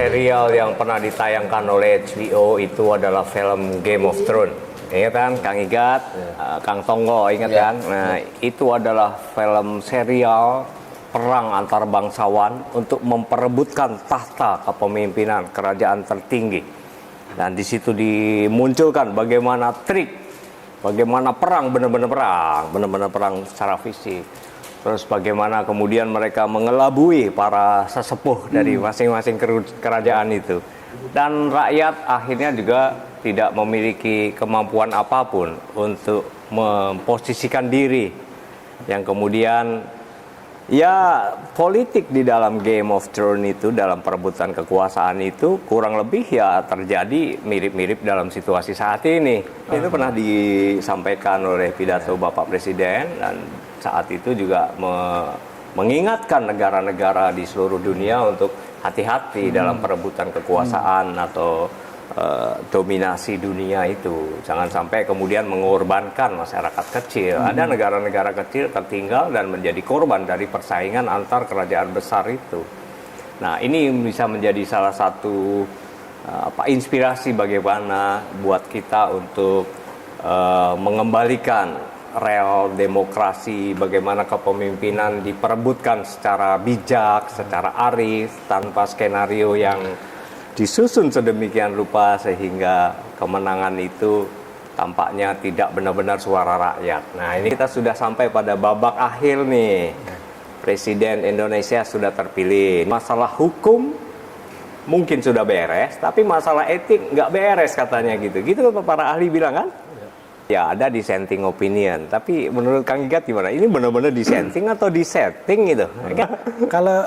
Serial yang pernah ditayangkan oleh HBO itu adalah film Game of Thrones. Ingat kan, Kang Igat, Kang Tonggo, ingat kan? Nah, itu adalah film serial perang antar bangsawan untuk memperebutkan tahta kepemimpinan kerajaan tertinggi. Dan di situ dimunculkan bagaimana trik, bagaimana perang benar-benar perang secara fisik. Terus bagaimana kemudian mereka mengelabui para sesepuh dari masing-masing kerajaan itu. Dan rakyat akhirnya juga tidak memiliki kemampuan apapun untuk memposisikan diri. Yang kemudian ya politik di dalam Game of Thrones itu, dalam perebutan kekuasaan itu kurang lebih ya terjadi mirip-mirip dalam situasi saat ini. Itu pernah disampaikan oleh pidato Bapak Presiden, dan saat itu juga mengingatkan negara-negara di seluruh dunia untuk hati-hati dalam perebutan kekuasaan atau dominasi dunia itu. Jangan sampai kemudian mengorbankan masyarakat kecil. Ada negara-negara kecil tertinggal dan menjadi korban dari persaingan antar kerajaan besar itu. Nah, ini bisa menjadi salah satu inspirasi bagaimana buat kita untuk mengembalikan rel demokrasi, bagaimana kepemimpinan diperebutkan secara bijak, secara arif, tanpa skenario yang disusun sedemikian rupa sehingga kemenangan itu tampaknya tidak benar-benar suara rakyat. Nah, ini kita sudah sampai pada babak akhir nih. Presiden Indonesia sudah terpilih. Masalah hukum mungkin sudah beres, tapi masalah etik nggak beres katanya gitu. Gitu para ahli bilang kan? Ya, ada dissenting opinion. Tapi menurut Kang Igat gimana? Ini benar-benar dissenting atau disetting gitu? Kalau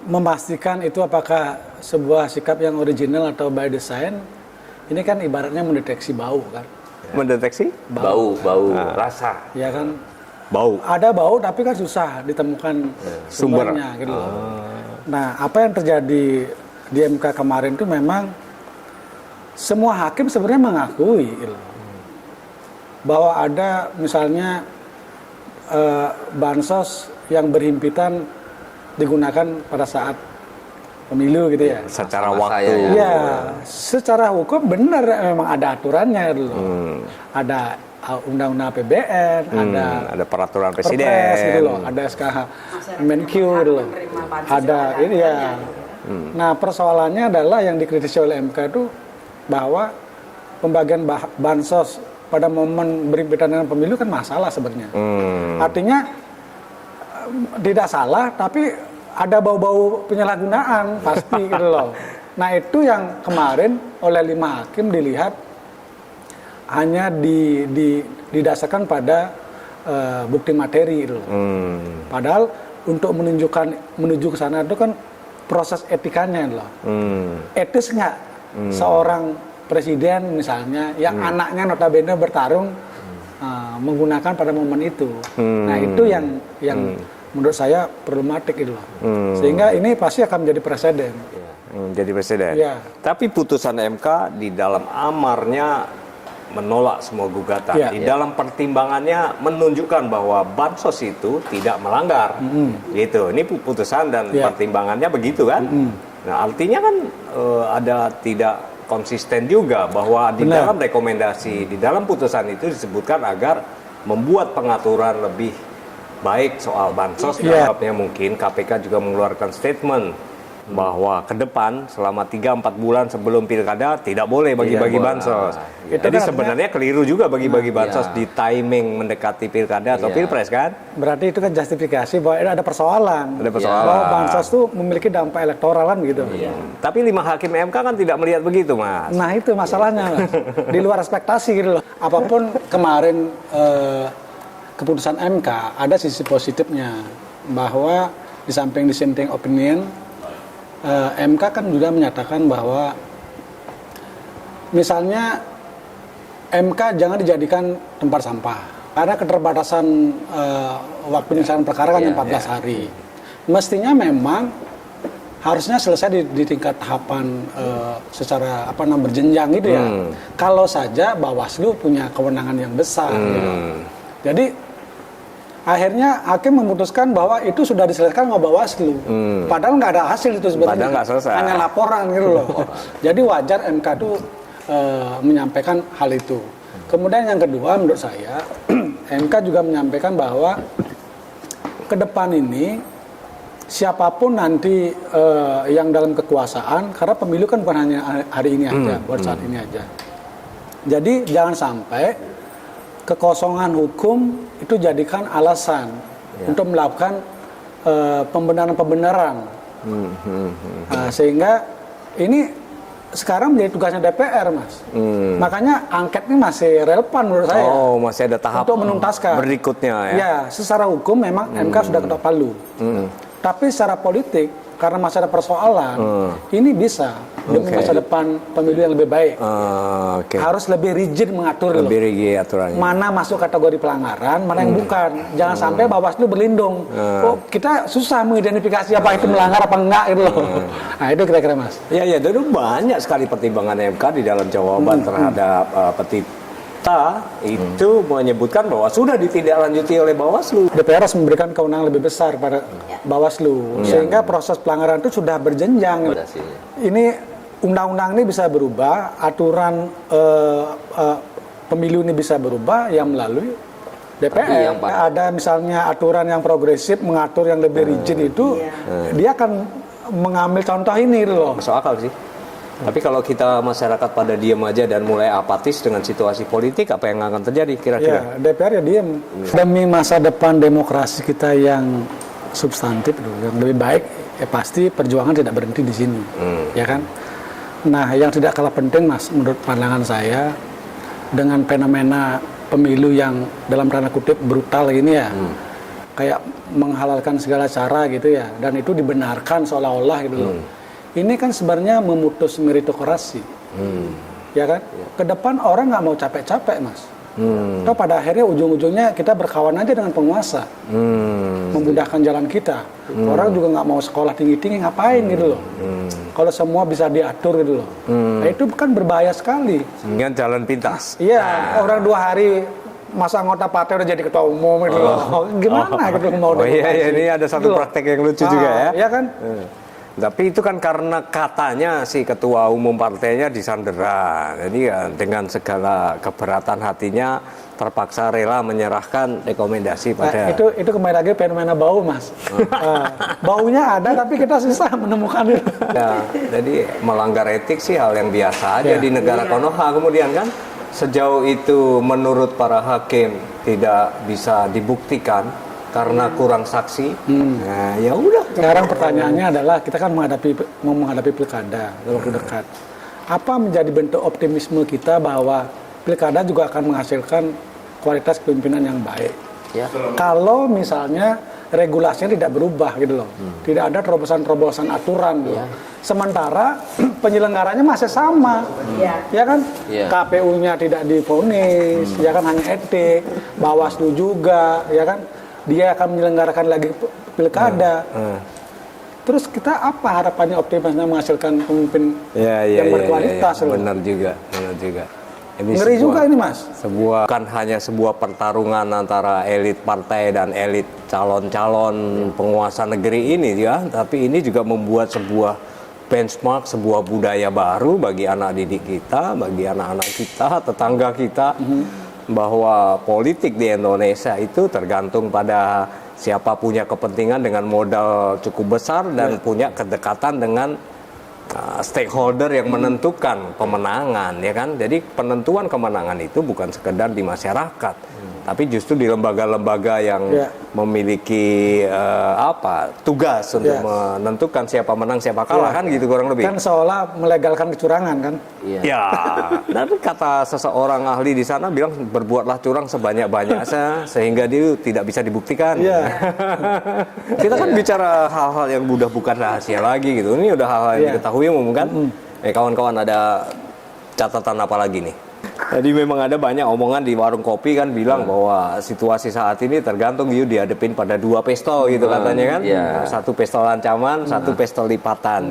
memastikan itu apakah sebuah sikap yang original atau by design, ini kan ibaratnya mendeteksi bau kan? Mendeteksi? Bau, rasa. Ya kan? Bau. Ada bau tapi kan susah ditemukan sumbernya gitu loh. Nah, apa yang terjadi di MK kemarin itu memang semua hakim sebenarnya mengakui gitu, bahwa ada misalnya bansos yang berhimpitan digunakan pada saat pemilu gitu ya. Secara Masa-masa waktu. Iya, secara hukum benar memang ada aturannya dulu. Ada undang-undang APBN, ada peraturan presiden, Perpres gitu loh, ada SKH Menq gitu loh. Ada ini ya. Nah, persoalannya adalah yang dikritisi oleh MK itu bahwa pembagian bansos pada momen berhimpitan dengan pemilu kan masalah sebenarnya. Artinya tidak salah, tapi ada bau-bau penyalahgunaan pasti gitu loh. Nah, itu yang kemarin oleh 5 hakim dilihat hanya didasarkan pada bukti materi gitu loh. Padahal untuk menuju ke sana itu kan proses etikanya gitu loh. Etis nggak seorang presiden misalnya yang anaknya notabene bertarung menggunakan pada momen itu. Nah, itu yang menurut saya problematik itu loh. Sehingga ini pasti akan menjadi presiden. Jadi presiden. Ya. Tapi putusan MK di dalam amarnya menolak semua gugatan. Ya. Di dalam pertimbangannya menunjukkan bahwa bansos itu tidak melanggar. Gitu. Ini putusan dan pertimbangannya begitu kan? Nah, artinya kan ada tidak konsisten juga bahwa di dalam rekomendasi, di dalam putusan itu disebutkan agar membuat pengaturan lebih baik soal bansos. Dalamnya mungkin KPK juga mengeluarkan statement bahwa ke depan selama 3-4 bulan sebelum pilkada tidak boleh bagi-bagi bansos. Jadi sebenarnya keliru juga bagi-bagi bansos di timing mendekati pilkada atau pilpres kan? Berarti itu kan justifikasi bahwa ada persoalan. Ada persoalan. Bahwa bansos itu memiliki dampak elektoral kan gitu. Tapi 5 hakim MK kan tidak melihat begitu, Mas. Nah, itu masalahnya, Mas. Di luar ekspektasi gitu loh. Apapun kemarin keputusan MK, ada sisi positifnya bahwa di samping dissenting opinion, MK kan juga menyatakan bahwa misalnya MK jangan dijadikan tempat sampah karena keterbatasan waktu penyelesaian perkara kan 14 hari. Mestinya memang harusnya selesai di tingkat tahapan secara berjenjang gitu ya. Kalau saja Bawaslu punya kewenangan yang besar. Gitu. Jadi Akhirnya hakim memutuskan bahwa itu sudah diselesaikan sama Bawaslu. Padahal nggak ada hasil itu sebenarnya. Padahal nggak selesai. Hanya laporan gitu loh. Jadi wajar MK itu menyampaikan hal itu. Kemudian yang kedua menurut saya, MK juga menyampaikan bahwa ke depan ini siapapun nanti yang dalam kekuasaan, karena pemilu kan bukan hanya hari ini aja, buat saat ini aja. Jadi jangan sampai kekosongan hukum itu jadikan alasan untuk melakukan pembenaran-pembenaran. Sehingga ini sekarang menjadi tugasnya DPR, Mas. Makanya angket ini masih relevan menurut saya. Oh, masih ada tahap untuk menuntaskan berikutnya ya. Ya, secara hukum memang MK sudah ketok palu. Tapi secara politik, karena masih ada persoalan, ini bisa demi masa depan pemilu yang lebih baik. Harus lebih rigid mengatur lebih rigid aturannya. Mana masuk kategori pelanggaran, mana yang bukan. Jangan sampai Bawaslu berlindung. Oh, kita susah mengidentifikasi apa itu melanggar apa enggak gitu loh. Nah, itu kira-kira Mas. Ya, dulu banyak sekali pertimbangan MK di dalam jawaban terhadap petita itu menyebutkan bahwa sudah ditindaklanjuti oleh Bawaslu. DPR harus memberikan kewenangan lebih besar pada Bawaslu, sehingga proses pelanggaran itu sudah berjenjang. Ini undang-undang ini bisa berubah, aturan pemilu ini bisa berubah yang melalui DPR. Ada misalnya aturan yang progresif mengatur yang lebih rigid itu, dia akan mengambil contoh ini loh. Masuk akal sih. Tapi kalau kita masyarakat pada diam aja dan mulai apatis dengan situasi politik, apa yang akan terjadi kira-kira? Ya, DPR ya diam. Demi masa depan demokrasi kita yang substantif, yang lebih baik, ya pasti perjuangan tidak berhenti di sini, ya kan? Nah, yang tidak kalah penting, Mas, menurut pandangan saya, dengan fenomena pemilu yang dalam tanda kutip brutal ini ya, kayak menghalalkan segala cara gitu ya, dan itu dibenarkan seolah-olah gitu loh. Ini kan sebenarnya memutus meritokrasi, ya kan? Ke depan orang nggak mau capek-capek, Mas. Atau pada akhirnya ujung-ujungnya kita berkawan aja dengan penguasa, memudahkan jalan kita. Orang juga nggak mau sekolah tinggi-tinggi, ngapain gitu loh. Kalau semua bisa diatur gitu loh. Nah, itu kan berbahaya sekali. Dengan jalan pintas. Iya, orang 2 hari masa anggota partai udah jadi ketua umum gitu loh. Gimana gitu mau iya, ini ada satu praktek yang lucu juga ya. Iya kan? Tapi itu kan karena katanya si ketua umum partainya disandera. Jadi ya dengan segala keberatan hatinya terpaksa rela menyerahkan rekomendasi pada... Nah, itu kembali lagi fenomena bau, Mas. Baunya ada tapi kita susah menemukan itu. Ya, jadi melanggar etik sih hal yang biasa aja di negara Konoha kemudian kan. Sejauh itu menurut para hakim tidak bisa dibuktikan karena kurang saksi. Nah, ya udah. Sekarang pertanyaannya adalah kita kan mau menghadapi pilkada waktu dekat. Apa menjadi bentuk optimisme kita bahwa pilkada juga akan menghasilkan kualitas kepemimpinan yang baik? Ya. Kalau misalnya regulasinya tidak berubah gitu loh, tidak ada terobosan-terobosan aturan gitu. Sementara penyelenggaranya masih sama, ya kan? KPU-nya tidak divonis, ya kan, hanya etik, Bawaslu juga, ya kan? Dia akan menyelenggarakan lagi pilkada. Terus kita apa harapannya optimisnya menghasilkan pemimpin yang berkualitas? Benar juga. Ini ngeri juga ini, Mas. Bukan hanya sebuah pertarungan antara elit partai dan elit calon-calon penguasa negeri ini ya, tapi ini juga membuat sebuah benchmark, sebuah budaya baru bagi anak didik kita, bagi anak-anak kita, tetangga kita. Bahwa politik di Indonesia itu tergantung pada siapa punya kepentingan dengan modal cukup besar dan punya kedekatan dengan stakeholder yang menentukan pemenangan, ya kan? Jadi penentuan kemenangan itu bukan sekedar di masyarakat, tapi justru di lembaga-lembaga yang memiliki tugas untuk menentukan siapa menang siapa kalah, kan gitu kurang lebih. Kan seolah melegalkan kecurangan kan? Ya, dan kata seseorang ahli di sana bilang berbuatlah curang sebanyak-banyaknya sehingga dia tidak bisa dibuktikan. Kita kan bicara hal-hal yang udah bukan rahasia lagi gitu. Ini udah hal-hal yang diketahui umum kan. Kawan-kawan ada catatan apa lagi nih? Jadi memang ada banyak omongan di warung kopi kan bilang bahwa situasi saat ini tergantung dihadapin pada 2 pistol gitu katanya kan. Satu pistol ancaman, satu pistol lipatan.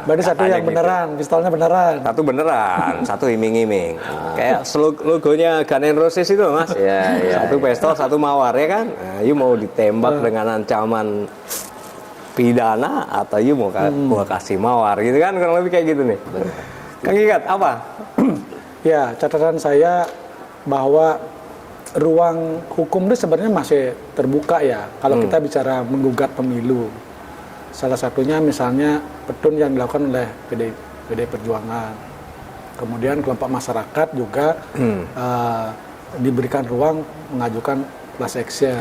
Berarti satu Katanya yang beneran, pistolnya beneran. Satu beneran, satu iming-iming. Kayak logonya Guns N' Roses itu, Mas. Satu pistol, satu mawar, ya kan? Nah, you mau ditembak dengan ancaman pidana atau you mau gua kasih mawar, gitu kan? Kurang lebih kayak gitu nih. Kang Igat, apa? Ya, catatan saya bahwa ruang hukum itu sebenarnya masih terbuka ya. Kalau kita bicara menggugat pemilu, salah satunya misalnya petun yang dilakukan oleh PD Perjuangan. Kemudian kelompok masyarakat juga diberikan ruang mengajukan class action,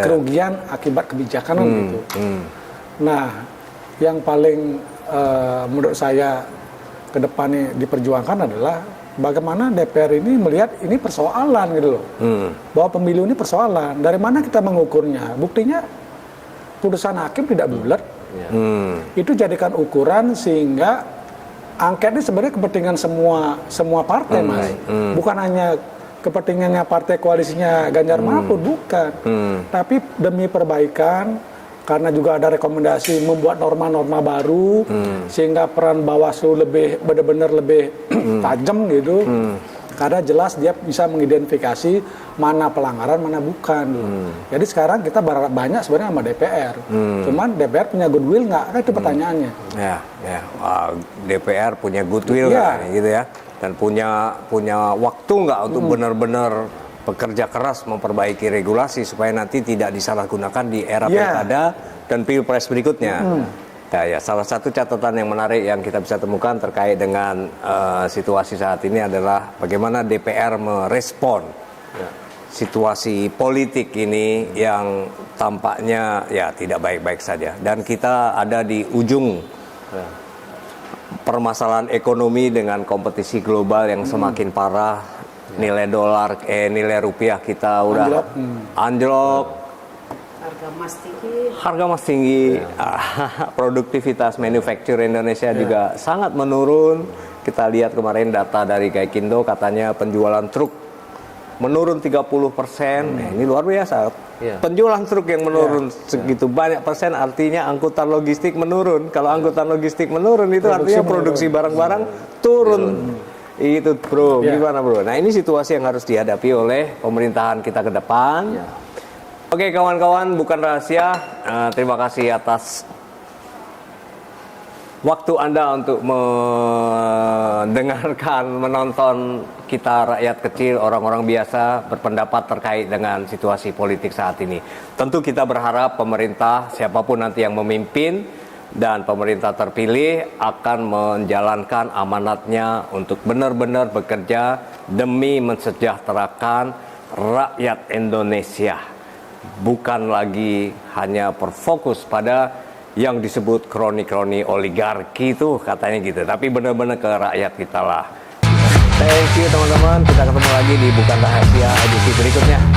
kerugian akibat kebijakan gitu. Nah, yang paling menurut saya ke depannya diperjuangkan adalah bagaimana DPR ini melihat ini persoalan gitu loh. Bahwa pemilu ini persoalan. Dari mana kita mengukurnya? Buktinya putusan hakim tidak bulat. Itu jadikan ukuran sehingga angket ini sebenarnya kepentingan semua partai, Mas. Bukan hanya kepentingannya partai koalisinya Ganjar Mahfud, bukan. Tapi demi perbaikan, karena juga ada rekomendasi membuat norma-norma baru sehingga peran Bawaslu benar-benar lebih tajam gitu. Karena jelas dia bisa mengidentifikasi mana pelanggaran, mana bukan. Jadi sekarang kita berharap banyak sebenarnya sama DPR. Cuman DPR punya goodwill nggak? Kan itu pertanyaannya. DPR punya goodwill nggak, gitu ya? Dan punya waktu nggak untuk benar-benar bekerja keras memperbaiki regulasi supaya nanti tidak disalahgunakan di era pilkada dan pilpres berikutnya. Ya, salah satu catatan yang menarik yang kita bisa temukan terkait dengan situasi saat ini adalah bagaimana DPR merespon situasi politik ini yang tampaknya ya tidak baik-baik saja. Dan kita ada di ujung permasalahan ekonomi dengan kompetisi global yang semakin parah. Nilai rupiah kita udah anjlok. Harga emas tinggi. Produktivitas manufaktur Indonesia juga sangat menurun. Kita lihat kemarin data dari Gaikindo, katanya penjualan truk menurun 30%. Ini luar biasa. Penjualan truk yang menurun segitu banyak persen artinya angkutan logistik menurun. Kalau angkutan logistik menurun itu artinya produksi barang-barang turun. Itu bro, gimana bro? Nah ini situasi yang harus dihadapi oleh pemerintahan kita ke depan. Oke kawan-kawan, bukan rahasia. Terima kasih atas waktu Anda untuk mendengarkan, menonton kita rakyat kecil, orang-orang biasa berpendapat terkait dengan situasi politik saat ini. Tentu kita berharap pemerintah, siapapun nanti yang memimpin, dan pemerintah terpilih akan menjalankan amanatnya untuk benar-benar bekerja demi mensejahterakan rakyat Indonesia. Bukan lagi hanya berfokus pada yang disebut kroni-kroni oligarki itu katanya gitu. Tapi benar-benar ke rakyat kita lah. Thank you teman-teman. Kita ketemu lagi di Bukan Rahasia edisi berikutnya.